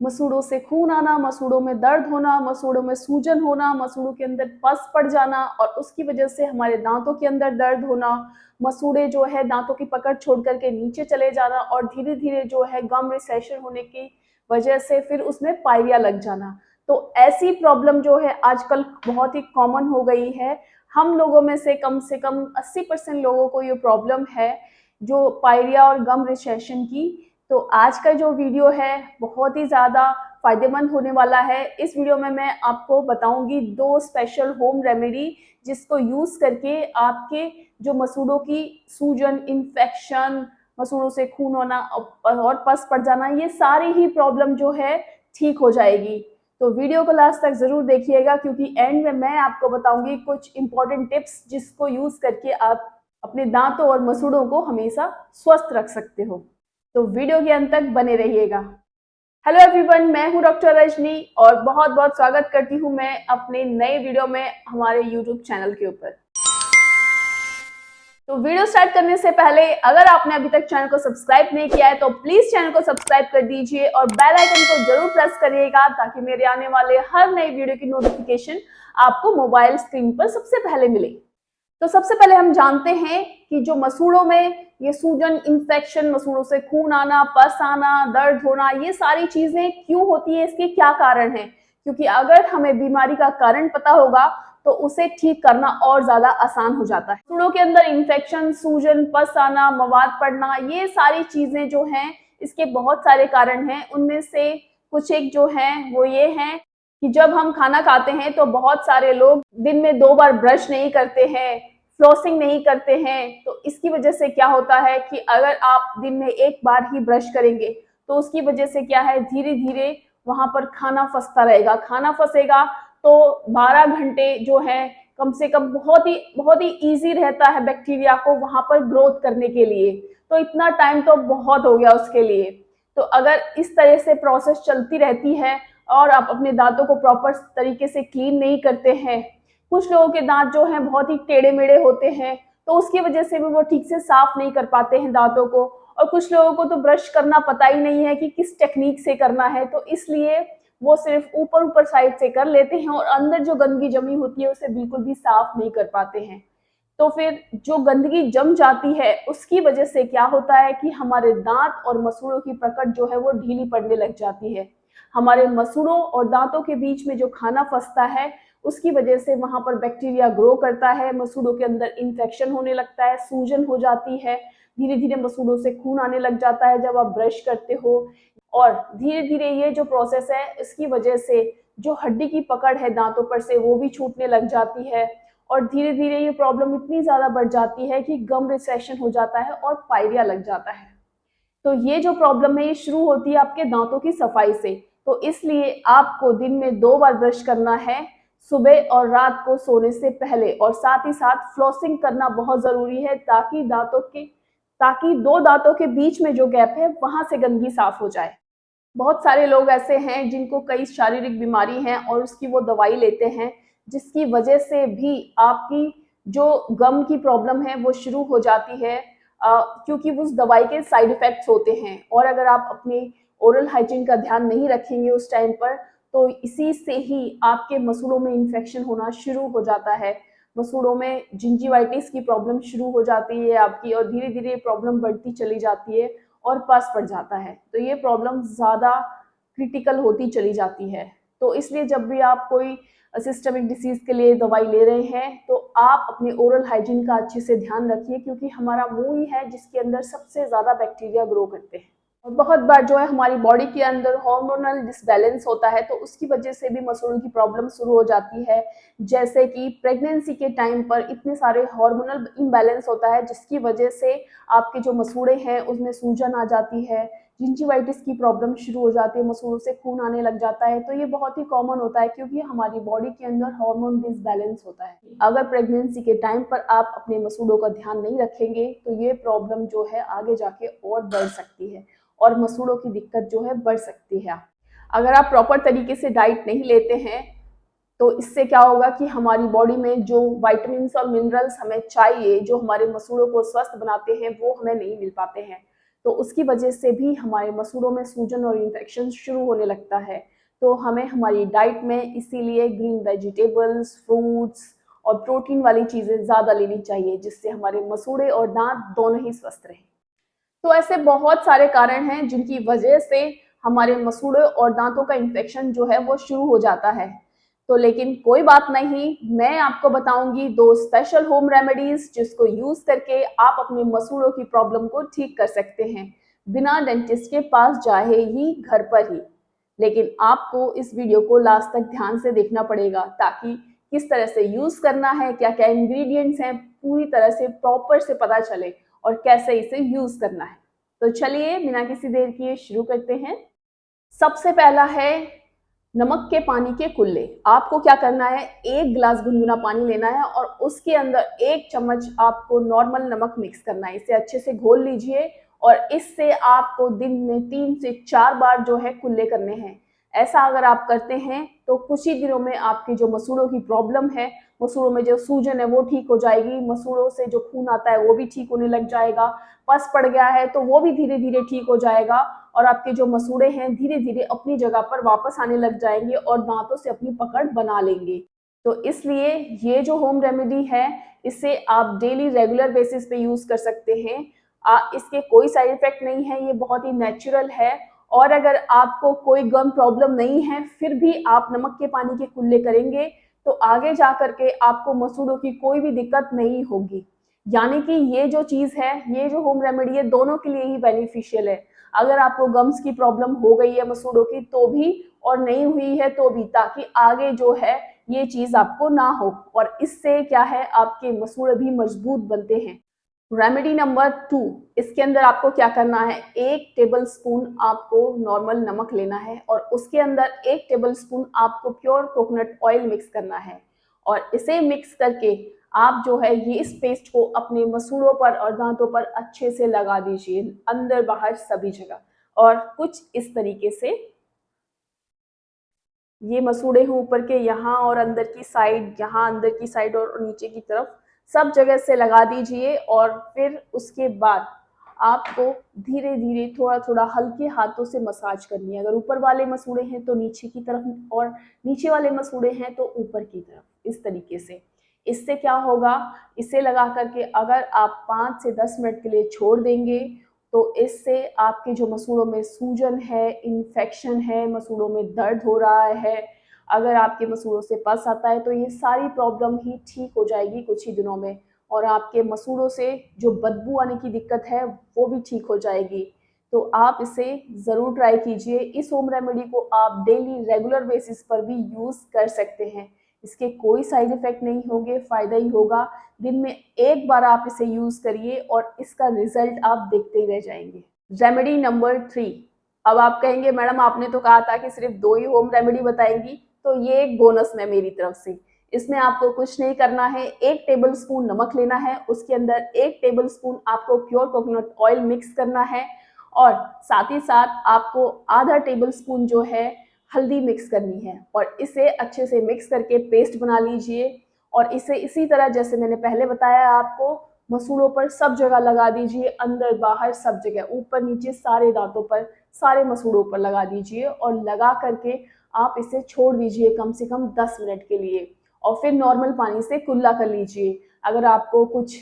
मसूड़ों से खून आना, मसूड़ों में दर्द होना, मसूड़ों में सूजन होना, मसूड़ों के अंदर पस पड़ जाना और उसकी वजह से हमारे दांतों के अंदर दर्द होना, मसूड़े जो है दांतों की पकड़ छोड़ करके नीचे चले जाना और धीरे धीरे जो है गम रिसेशन होने की वजह से फिर उसमें पाइरिया लग जाना। तो ऐसी प्रॉब्लम जो है आजकल बहुत ही कॉमन हो गई है। हम लोगों में से कम 80% लोगों को ये प्रॉब्लम है, जो पाइरिया और गम रिसेशन की। तो आज का जो वीडियो है बहुत ही ज़्यादा फायदेमंद होने वाला है। इस वीडियो में मैं आपको बताऊंगी 2 स्पेशल होम रेमेडी, जिसको यूज़ करके आपके जो मसूड़ों की सूजन, इन्फेक्शन, मसूड़ों से खून होना और पस पड़ जाना, ये सारी ही प्रॉब्लम जो है ठीक हो जाएगी। तो वीडियो को लास्ट तक ज़रूर देखिएगा, क्योंकि एंड में मैं आपको बताऊंगी कुछ इंपॉर्टेंट टिप्स, जिसको यूज़ करके आप अपने दांतों और मसूड़ों को हमेशा स्वस्थ रख सकते हो। तो वीडियो के अंत तक बने रहिएगा। हेलो एवरीवन, मैं हूं डॉक्टर रजनी और बहुत बहुत स्वागत करती हूं मैं अपने नए वीडियो में हमारे यूट्यूब चैनल के ऊपर। तो वीडियो स्टार्ट करने से पहले अगर आपने अभी तक चैनल को सब्सक्राइब नहीं किया है तो प्लीज चैनल को सब्सक्राइब कर दीजिए और बेल आइकन को जरूर प्रेस करिएगा, ताकि मेरे आने वाले हर नई वीडियो की नोटिफिकेशन आपको मोबाइल स्क्रीन पर सबसे पहले मिले। तो सबसे पहले हम जानते हैं कि जो मसूड़ों में ये सूजन, इन्फेक्शन, मसूड़ों से खून आना, पस आना, दर्द होना, ये सारी चीजें क्यों होती है, इसके क्या कारण है। क्योंकि अगर हमें बीमारी का कारण पता होगा तो उसे ठीक करना और ज्यादा आसान हो जाता है। मसूड़ों के अंदर इन्फेक्शन, सूजन, पस आना, मवाद पड़ना, ये सारी चीजें जो हैं इसके बहुत सारे कारण हैं। उनमें से कुछ एक जो हैं वो ये हैं कि जब हम खाना खाते हैं तो बहुत सारे लोग दिन में 2 बार ब्रश नहीं करते हैं, फ्लॉसिंग नहीं करते हैं। तो इसकी वजह से क्या होता है कि अगर आप दिन में 1 बार ही ब्रश करेंगे तो उसकी वजह से क्या है, धीरे धीरे वहां पर खाना फंसता रहेगा। खाना फंसेगा तो 12 घंटे जो है कम से कम बहुत ही ईजी रहता है बैक्टीरिया को वहां पर ग्रोथ करने के लिए। तो इतना टाइम तो बहुत हो गया उसके लिए। तो अगर इस तरह से प्रोसेस चलती रहती है और आप अपने दांतों को प्रॉपर तरीके से क्लीन नहीं करते हैं, कुछ लोगों के दांत जो हैं बहुत ही टेढ़े मेढ़े होते हैं, तो उसकी वजह से भी वो ठीक से साफ नहीं कर पाते हैं दांतों को। और कुछ लोगों को तो ब्रश करना पता ही नहीं है कि किस टेक्निक से करना है, तो इसलिए वो सिर्फ ऊपर ऊपर साइड से कर लेते हैं और अंदर जो गंदगी जमी होती है उसे बिल्कुल भी साफ नहीं कर पाते हैं। तो फिर जो गंदगी जम जाती है उसकी वजह से क्या होता है कि हमारे दांत और मसूड़ों की पकड़ जो है वो ढीली पड़ने लग जाती है। हमारे मसूड़ों और दांतों के बीच में जो खाना फंसता है उसकी वजह से वहां पर बैक्टीरिया ग्रो करता है, मसूड़ों के अंदर इन्फेक्शन होने लगता है, सूजन हो जाती है, धीरे धीरे मसूड़ों से खून आने लग जाता है जब आप ब्रश करते हो। और धीरे धीरे ये जो प्रोसेस है इसकी वजह से जो हड्डी की पकड़ है दांतों पर से वो भी छूटने लग जाती है और धीरे धीरे ये प्रॉब्लम इतनी ज्यादा बढ़ जाती है कि गम रिसेशन हो जाता है और पाइरिया लग जाता है। तो ये जो प्रॉब्लम है ये शुरू होती है आपके दांतों की सफाई से। तो इसलिए आपको दिन में 2 बार ब्रश करना है, सुबह और रात को सोने से पहले, और साथ ही साथ फ्लॉसिंग करना बहुत जरूरी है, ताकि 2 दांतों के बीच में जो गैप है वहां से गंदगी साफ हो जाए। बहुत सारे लोग ऐसे हैं जिनको कई शारीरिक बीमारी हैं और उसकी वो दवाई लेते हैं, जिसकी वजह से भी आपकी जो गम की प्रॉब्लम है वो शुरू हो जाती है, क्योंकि उस दवाई के साइड इफेक्ट्स होते हैं। और अगर आप अपने ओरल हाइजीन का ध्यान नहीं रखेंगे उस टाइम पर, तो इसी से ही आपके मसूड़ों में इन्फेक्शन होना शुरू हो जाता है, मसूड़ों में जिंजीवाइटिस की प्रॉब्लम शुरू हो जाती है आपकी, और धीरे धीरे प्रॉब्लम बढ़ती चली जाती है और पस पड़ जाता है। तो ये प्रॉब्लम ज़्यादा क्रिटिकल होती चली जाती है। तो इसलिए जब भी आप कोई सिस्टमिक डिसीज के लिए दवाई ले रहे हैं तो आप अपने ओरल हाइजीन का अच्छे से ध्यान रखिए, क्योंकि हमारा मुंह ही है जिसके अंदर सबसे ज़्यादा बैक्टीरिया ग्रो करते हैं। और बहुत बार जो है हमारी बॉडी के अंदर हार्मोनल डिसबैलेंस होता है, तो उसकी वजह से भी मसूड़ों की प्रॉब्लम शुरू हो जाती है। जैसे कि प्रेगनेंसी के टाइम पर इतने सारे हार्मोनल इम्बैलेंस होता है, जिसकी वजह से आपके जो मसूड़े हैं उसमें सूजन आ जाती है, जिंजीवाइटिस की प्रॉब्लम शुरू हो जाती है, मसूड़ों से खून आने लग जाता है। तो ये बहुत ही कॉमन होता है, क्योंकि हमारी बॉडी के अंदर हार्मोन डिसबैलेंस होता है। अगर प्रेगनेंसी के टाइम पर आप अपने मसूड़ों का ध्यान नहीं रखेंगे तो ये प्रॉब्लम जो है आगे जाके और बढ़ सकती है और मसूड़ों की दिक्कत जो है बढ़ सकती है। अगर आप प्रॉपर तरीके से डाइट नहीं लेते हैं तो इससे क्या होगा कि हमारी बॉडी में जो विटामिन्स और मिनरल्स हमें चाहिए, जो हमारे मसूड़ों को स्वस्थ बनाते हैं, वो हमें नहीं मिल पाते हैं। तो उसकी वजह से भी हमारे मसूड़ों में सूजन और इन्फेक्शन शुरू होने लगता है। तो हमें हमारी डाइट में इसीलिए ग्रीन वेजिटेबल्स, फ्रूट्स और प्रोटीन वाली चीज़ें ज़्यादा लेनी चाहिए, जिससे हमारे मसूड़े और दांत दोनों ही स्वस्थ रहें। तो ऐसे बहुत सारे कारण हैं जिनकी वजह से हमारे मसूड़े और दांतों का इन्फेक्शन जो है वो शुरू हो जाता है। तो लेकिन कोई बात नहीं, मैं आपको बताऊंगी 2 स्पेशल होम रेमेडीज जिसको यूज करके आप अपने मसूड़ों की प्रॉब्लम को ठीक कर सकते हैं, बिना डेंटिस्ट के पास जाए ही, घर पर ही। लेकिन आपको इस वीडियो को लास्ट तक ध्यान से देखना पड़ेगा, ताकि किस तरह से यूज करना है, क्या क्या इंग्रेडिएंट्स हैं, पूरी तरह से प्रॉपर से पता चले और कैसे इसे यूज करना है। तो चलिए बिना किसी देर किए शुरू करते हैं। सबसे पहला है नमक के पानी के कुल्ले। आपको क्या करना है, 1 गिलास गुनगुना पानी लेना है और उसके अंदर 1 चम्मच आपको नॉर्मल नमक मिक्स करना है। इसे अच्छे से घोल लीजिए और इससे आपको दिन में 3 से 4 बार जो है कुल्ले करने हैं। ऐसा अगर आप करते हैं तो कुछ ही दिनों में आपकी जो मसूड़ों की प्रॉब्लम है, मसूड़ों में जो सूजन है वो ठीक हो जाएगी, मसूड़ों से जो खून आता है वो भी ठीक होने लग जाएगा, पस पड़ गया है तो वो भी धीरे धीरे ठीक हो जाएगा और आपके जो मसूड़े हैं धीरे धीरे अपनी जगह पर वापस आने लग जाएंगे और दांतों से अपनी पकड़ बना लेंगे। तो इसलिए ये जो होम रेमेडी है, इसे आप डेली रेगुलर बेसिस पे यूज कर सकते हैं। इसके कोई साइड इफेक्ट नहीं है, ये बहुत ही नेचुरल है। और अगर आपको कोई गम प्रॉब्लम नहीं है, फिर भी आप नमक के पानी के कुल्ले करेंगे तो आगे जा करके आपको मसूड़ों की कोई भी दिक्कत नहीं होगी। यानी कि ये जो चीज है, ये जो होम रेमेडी है, दोनों के लिए ही बेनिफिशियल है। अगर आपको गम्स की प्रॉब्लम हो गई है मसूड़ों की तो भी, और नहीं हुई है तो भी, ताकि आगे जो है ये चीज आपको ना हो, और इससे क्या है, आपके मसूड़े भी मजबूत बनते हैं। रेमेडी नंबर 2, इसके अंदर आपको क्या करना है, 1 टेबल स्पून आपको नॉर्मल नमक लेना है और उसके अंदर 1 टेबल स्पून आपको प्योर कोकोनट ऑयल मिक्स करना है। और इसे मिक्स करके आप जो है ये इस पेस्ट को अपने मसूड़ों पर और दांतों पर अच्छे से लगा दीजिए, अंदर बाहर सभी जगह। और कुछ इस तरीके से ये मसूड़े हैं ऊपर के, यहाँ और अंदर की साइड, यहाँ अंदर की साइड और नीचे की तरफ सब जगह से लगा दीजिए। और फिर उसके बाद आपको धीरे धीरे थोड़ा थोड़ा हल्के हाथों से मसाज करनी है। अगर ऊपर वाले मसूड़े हैं तो नीचे की तरफ, और नीचे वाले मसूड़े हैं तो ऊपर की तरफ, इस तरीके से। इससे क्या होगा, इसे लगा करके अगर आप 5 से 10 मिनट के लिए छोड़ देंगे तो इससे आपके जो मसूड़ों में सूजन है, इन्फेक्शन है, मसूड़ों में दर्द हो रहा है, अगर आपके मसूड़ों से पस आता है, तो ये सारी प्रॉब्लम ही ठीक हो जाएगी कुछ ही दिनों में। और आपके मसूड़ों से जो बदबू आने की दिक्कत है वो भी ठीक हो जाएगी। तो आप इसे ज़रूर ट्राई कीजिए। इस होम रेमेडी को आप डेली रेगुलर बेसिस पर भी यूज़ कर सकते हैं। इसके कोई साइड इफ़ेक्ट नहीं होंगे, फ़ायदा ही होगा। दिन में 1 बार आप इसे यूज़ करिए और इसका रिजल्ट आप देखते ही रह जाएंगे। Remedy number 3। अब आप कहेंगे मैडम आपने तो कहा था कि सिर्फ 2 ही होम रेमेडी बताएंगी, तो ये एक बोनस में मेरी तरफ से। इसमें आपको कुछ नहीं करना है, 1 टेबल स्पून नमक लेना है, उसके अंदर 1 टेबल स्पून आपको प्योर कोकोनट ऑयल मिक्स करना है और साथ ही साथ आपको आधा टेबल स्पून जो है हल्दी मिक्स करनी है और इसे अच्छे से मिक्स करके पेस्ट बना लीजिए। और इसे इसी तरह जैसे मैंने पहले बताया आपको, मसूड़ों पर सब जगह लगा दीजिए, अंदर बाहर सब जगह, ऊपर नीचे सारे दांतों पर, सारे मसूड़ों पर लगा दीजिए। और लगा करके आप इसे छोड़ दीजिए कम से कम 10 मिनट के लिए और फिर नॉर्मल पानी से कुल्ला कर लीजिए। अगर आपको कुछ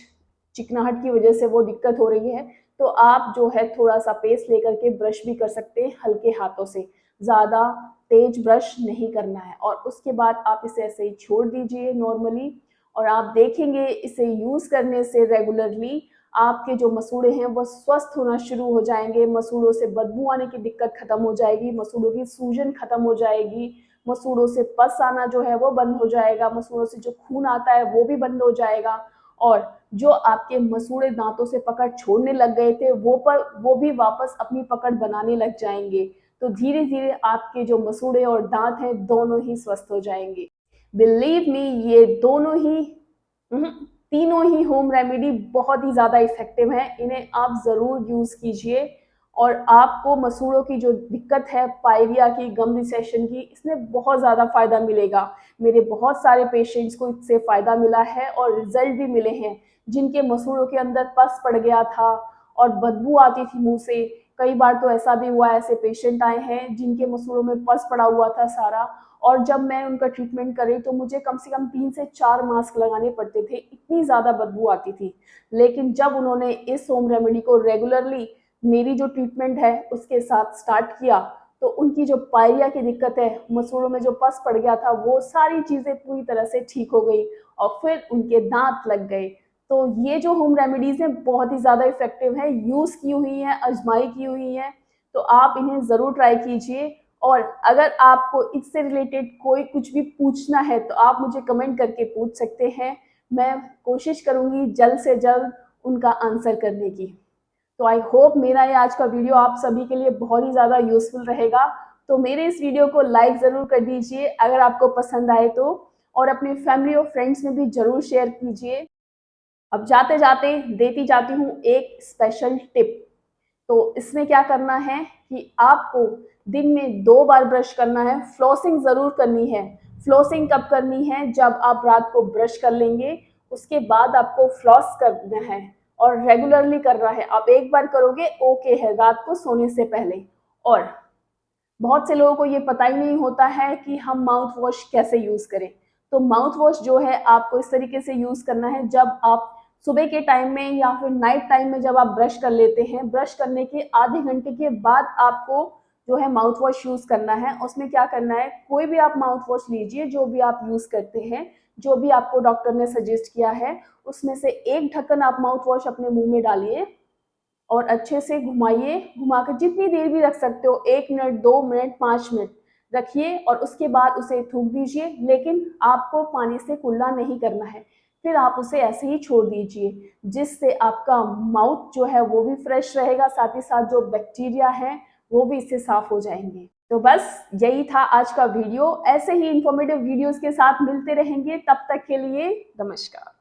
चिकनाहट की वजह से वो दिक्कत हो रही है तो आप जो है थोड़ा सा पेस्ट लेकर के ब्रश भी कर सकते हैं हल्के हाथों से, ज़्यादा तेज ब्रश नहीं करना है। और उसके बाद आप इसे ऐसे ही छोड़ दीजिए नॉर्मली, और आप देखेंगे इसे यूज़ करने से रेगुलरली आपके जो मसूड़े हैं वो स्वस्थ होना शुरू हो जाएंगे, मसूड़ों से बदबू आने की दिक्कत खत्म हो जाएगी, मसूड़ों की सूजन खत्म हो जाएगी, मसूड़ों से पस आना जो है वो बंद हो जाएगा, मसूड़ों से जो खून आता है वो भी बंद हो जाएगा। और जो आपके मसूड़े दांतों से पकड़ छोड़ने लग गए थे वो भी वापस अपनी पकड़ बनाने लग जाएंगे। तो धीरे धीरे आपके जो मसूड़े और दांत हैं दोनों ही स्वस्थ हो जाएंगे। बिलीव मी, ये दोनों ही तीनों ही होम रेमेडी बहुत ही ज़्यादा इफेक्टिव हैं। इन्हें आप ज़रूर यूज़ कीजिए और आपको मसूड़ों की जो दिक्कत है, पाइरिया की, गम रिसेशन की, इसमें बहुत ज़्यादा फ़ायदा मिलेगा। मेरे बहुत सारे पेशेंट्स को इससे फ़ायदा मिला है और रिजल्ट भी मिले हैं, जिनके मसूड़ों के अंदर पस पड़ गया था और बदबू आती थी मुंह से। कई बार तो ऐसा भी हुआ, ऐसे पेशेंट आए हैं जिनके मसूड़ों में पस पड़ा हुआ था सारा, और जब मैं उनका ट्रीटमेंट करी तो मुझे कम से कम 3 से 4 मास्क लगाने पड़ते थे, इतनी ज़्यादा बदबू आती थी। लेकिन जब उन्होंने इस होम रेमेडी को रेगुलरली मेरी जो ट्रीटमेंट है उसके साथ स्टार्ट किया, तो उनकी जो पायरिया की दिक्कत है, मसूड़ों में जो पस पड़ गया था, वो सारी चीज़ें पूरी तरह से ठीक हो गई और फिर उनके दांत लग गए। तो ये जो होम रेमेडीज़ हैं बहुत ही ज़्यादा इफ़ेक्टिव है, यूज़ की हुई हैं, आजमाई की हुई हैं, तो आप इन्हें ज़रूर ट्राई कीजिए। और अगर आपको इससे रिलेटेड कोई कुछ भी पूछना है तो आप मुझे कमेंट करके पूछ सकते हैं, मैं कोशिश करूँगी जल्द से जल्द उनका आंसर करने की। तो आई होप मेरा ये आज का वीडियो आप सभी के लिए बहुत ही ज़्यादा यूज़फुल रहेगा। तो मेरे इस वीडियो को लाइक ज़रूर कर दीजिए अगर आपको पसंद आए तो, और अपने फैमिली और फ्रेंड्स में भी ज़रूर शेयर कीजिए। अब जाते जाते देती जाती हूँ एक स्पेशल टिप। तो इसमें क्या करना है कि आपको दिन में 2 बार ब्रश करना है, फ्लॉसिंग ज़रूर करनी है। फ्लॉसिंग कब करनी है? जब आप रात को ब्रश कर लेंगे, उसके बाद आपको फ्लॉस करना है और रेगुलरली करना है। आप एक बार करोगे ओके है, रात को सोने से पहले। और बहुत से लोगों को ये पता ही नहीं होता है कि हम माउथ वॉश कैसे यूज़ करें। तो माउथ वॉश जो है आपको इस तरीके से यूज़ करना है, जब आप सुबह के टाइम में या फिर नाइट टाइम में जब आप ब्रश कर लेते हैं, ब्रश करने के आधे घंटे के बाद आपको जो है माउथ वॉश यूज़ करना है। उसमें क्या करना है, कोई भी आप माउथ वॉश लीजिए जो भी आप यूज़ करते हैं, जो भी आपको डॉक्टर ने सजेस्ट किया है, उसमें से एक ढक्कन आप माउथ वॉश अपने मुंह में डालिए और अच्छे से घुमाइए। घुमाकर जितनी देर भी रख सकते हो, 1 मिनट, 2 मिनट, 5 मिनट रखिए और उसके बाद उसे थूक दीजिए। लेकिन आपको पानी से कुल्ला नहीं करना है, फिर आप उसे ऐसे ही छोड़ दीजिए, जिससे आपका माउथ जो है वो भी फ्रेश रहेगा, साथ ही साथ जो बैक्टीरिया है वो भी इससे साफ हो जाएंगे। तो बस यही था आज का वीडियो। ऐसे ही इंफॉर्मेटिव वीडियोस के साथ मिलते रहेंगे, तब तक के लिए नमस्कार।